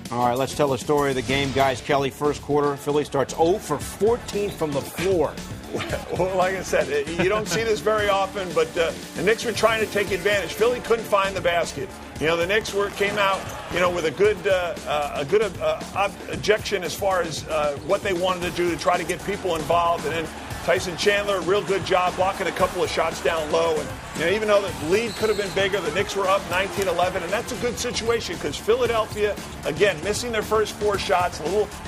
All right, let's tell the story of the game, guys. Kelly, first quarter, Philly starts 0 for 14 from the floor. Well, like I said, you don't see this very often, but the Knicks were trying to take advantage. Philly couldn't find the basket. The Knicks came out, with a good ejection as far as what they wanted to do to try to get people involved. And then Tyson Chandler, real good job blocking a couple of shots down low. And even though the lead could have been bigger, the Knicks were up 19-11, and that's a good situation because Philadelphia, again, missing their first 4 shots,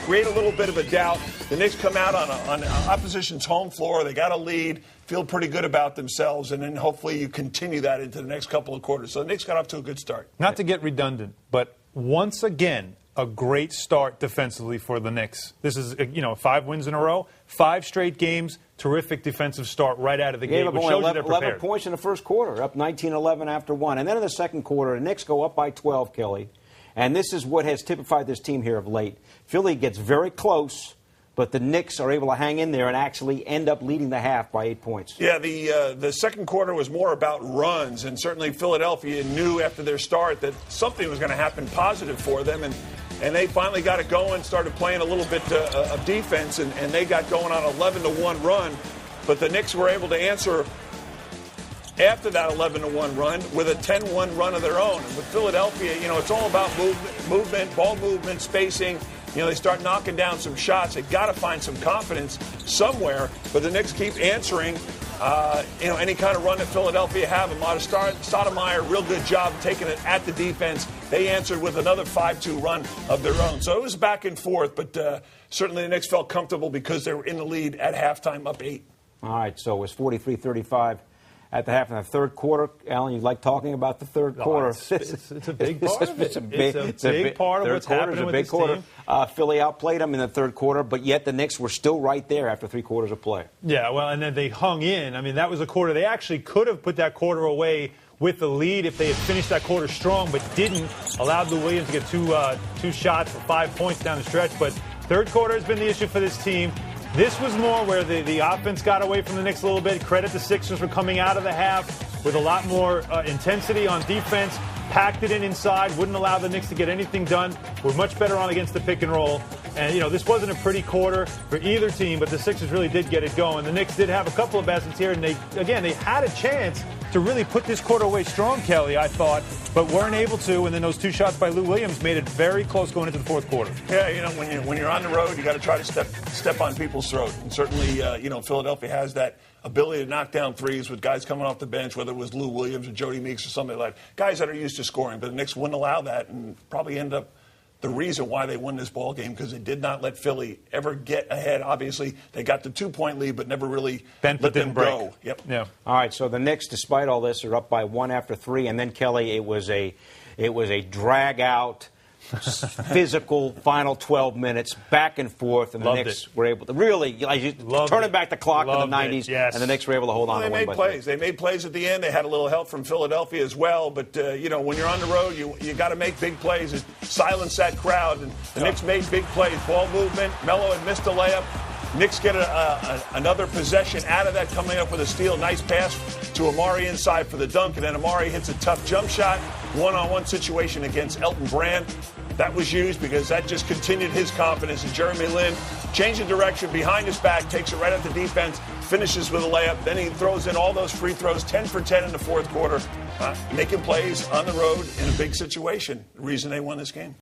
create a little bit of a doubt. The Knicks come out on opposition's home floor. They got a lead, feel pretty good about themselves, and then hopefully you continue that into the next couple of quarters. So the Knicks got off to a good start. Not to get redundant, but once again, a great start defensively for the Knicks. This is, 5 wins in a row, 5 straight games, terrific defensive start right out of the gate, which shows you they're prepared. 11 points in the first quarter, up 19-11 after 1. And then in the second quarter, the Knicks go up by 12, Kelly. And this is what has typified this team here of late. Philly gets very close, but the Knicks are able to hang in there and actually end up leading the half by 8 points. Yeah, the second quarter was more about runs, and certainly Philadelphia knew after their start that something was going to happen positive for them, and they finally got it going, started playing a little bit of defense, and they got going on an 11-1 run. But the Knicks were able to answer after that 11-1 run with a 10-1 run of their own. And with Philadelphia, it's all about movement, ball movement, spacing. They start knocking down some shots. They got to find some confidence somewhere. But the Knicks keep answering, any kind of run that Philadelphia have. Amada Stoudemire, real good job taking it at the defense. They answered with another 5-2 run of their own. So it was back and forth, but certainly the Knicks felt comfortable because they were in the lead at halftime, up 8. All right, so it was 43-35 at the half in the third quarter. Alan, you like talking about the third quarter. It's a big part of it. It's a big part of what's happening with this team. Philly outplayed them in the third quarter, but yet the Knicks were still right there after 3 quarters of play. Yeah, well, and then they hung in. I mean, that was a quarter. They actually could have put that quarter away with the lead if they had finished that quarter strong, but didn't. Allowed Lou Williams to get two shots for 5 points down the stretch. But third quarter has been the issue for this team. This was more where the offense got away from the Knicks a little bit. Credit the Sixers for coming out of the half with a lot more intensity on defense. Packed it in inside, wouldn't allow the Knicks to get anything done. We're much better on against the pick and roll. And, this wasn't a pretty quarter for either team, but the Sixers really did get it going. The Knicks did have a couple of baskets here, and they had a chance to really put this quarter away strong, Kelly, I thought, but weren't able to. And then those 2 shots by Lou Williams made it very close going into the fourth quarter. Yeah, when you're on the road, you got to try to step on people's throat. And certainly, Philadelphia has that ability to knock down threes with guys coming off the bench, whether it was Lou Williams or Jody Meeks or somebody like that. Guys that are used to scoring, but the Knicks wouldn't allow that and probably end up the reason why they won this ball game because they did not let Philly ever get ahead. Obviously, they got the 2-point lead, but never really let them go. Yep. Yeah. All right, so the Knicks, despite all this, are up by 1 after 3, and then Kelly, it was a drag out, physical final 12 minutes, back and forth, and the Knicks were able to really turning back the clock to the 90s, yes. And the Knicks were able to hold on. They made plays. They made plays at the end. They had a little help from Philadelphia as well. But when you're on the road, you got to make big plays and silence that crowd. And the Knicks made big plays. Ball movement. Melo had missed a layup. Knicks get another possession out of that, coming up with a steal. Nice pass to Amari inside for the dunk, and then Amari hits a tough jump shot. One-on-one situation against Elton Brand. That was used because that just continued his confidence. And Jeremy Lin changing direction behind his back, takes it right at the defense, finishes with a layup. Then he throws in all those free throws, 10 for 10 in the fourth quarter, making plays on the road in a big situation. The reason they won this game.